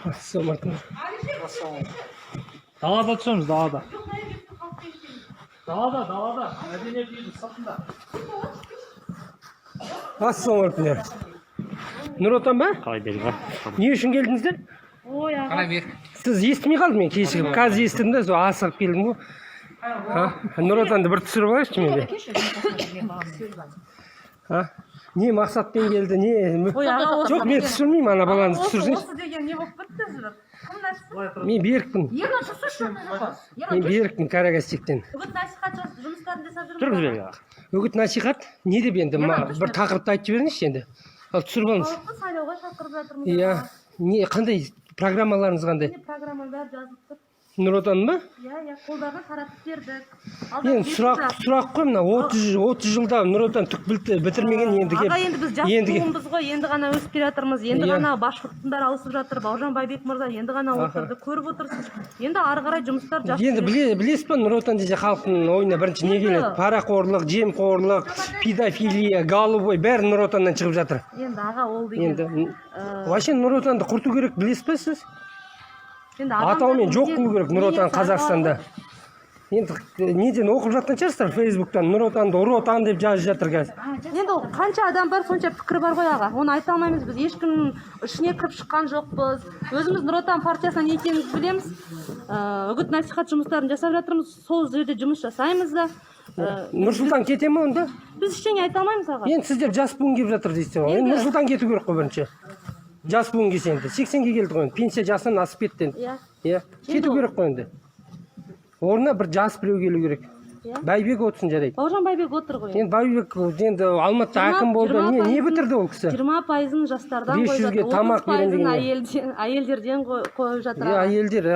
Ассалаумалейкум. Далада түсеміз, далада. Далада. Мәдениет үйінің сыртында. Ассалаумалейкум. Нұр Отан ба? Қалай берді? Не үшін келдіңіздер? Ой, аға. Сіз естімей қалдым мен кешігіп. Қазір естідім де, сол асығып келдім ғой. Нұр Отанды бір түсіріп алайықшы менде. Не мақсатпен келді, не... Жоқ, мен түсірмеймін, ана баланы түсірсеңші. Осы деген не болып кетті жүріп? Кім нәрсі? Мен Берікпін. Ерлан тұрсыншы. Мен Берікпін Карагастектен. Үгіт насихат жұмыстарын жасап жүрмін. Тұрыңыз берді аға. Үгіт насихат не деп енді бір тақырыпты айтып жіберіңізші енді. Ал түсіріп алыңыз. Халықты сайлауға шақырып жатырмыз. Иә. Не қандай программаларыңыз қандай? Программа бәрі жазылып тұр. Нұр Отан ба? Иә, қолдарына таратып бердік. Енді сұрақ қой, мына 30 жылда Нұр Отан түк бітірмеген енді Аға, енді біз жас буынбыз ғой, енді ғана өсіп келе жатырмыз. Енді ғана басшылықтың бәрі ауысып жатыр. Бауыржан Байбек мырза енді ғана отырды, көріп отырсыз. Енді ары қарай жұмыстар жақсы. Енді білесіз ба, Нұр Отан десе халықтың ойына бірінші не келеді? Парақорлық, жемқорлық, педофилия, голубой бәрі Нұр Отаннан шығып жатыр. Енді аға ол деген. Енді вообще Нұр Отанды құрту керек, білесіз ба сіз? Атауымен жоқ қылу керек Нұр Отан Қазақстанда. Енді неден оқып жатқан шығарсыздар Фейсбуктан Нұр Отанды ұр отан деп жазып жатыр қазір. Енді ол қанша адам бар, сонша пікір бар ғой аға. Оны айта алмаймыз, біз ешкімнің ішіне кіріп шыққан жоқпыз. Өзіміз Нұр Отан партиясынан не екенімізді білеміз. Үгіт насихат жұмыстарын жасап жатырмыз. Сол жерде жұмыс жасаймыз да. Нұрсұлтан кете ме онда? Біз ештеңе айта алмаймыз аға. Енді сіздер жас буын келіп жатыр дейсіздер ғой. Енді Нұрсұлтан кету керек қой бірінші. Жас буын келсе енді 80-ге келді ғой. Пенсия жасынан асып кетті енді. Иә. Кету керек қой енді. Орнына бір жас біреу келу керек. Байбек отырсын жарайды. Бауыржан Байбек отыр ғой. Енді Байбек енді Алматыда әкім болды. Не бітірді ол кісі? 20% жастардан қойып жатыр. 500-ге тамақ берген. 30% әйелдерден қойып жатыр.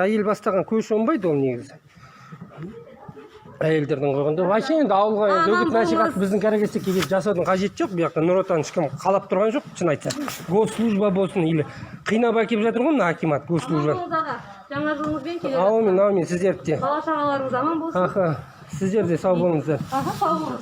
Әйел бастаған көш оңбайды ол негізі. Әйелдердің қойғанда. Вообще енді ауылға үгіт насихат біздің Карагастекке келіп жасаудың қажеті жоқ. Бұл жақта Нұр Отан ешкім қалап тұрған жоқ, шын айтса. Госслужба болсын, или қинап әкеліп жатыр ғой мына акимат, госслужба. Жаңа жылыңызбен келеді. Аумин, сіздер де. Бала шағаларыңыз аман болсын. Сіздер де сау болыңыздар. Сау болыңыз.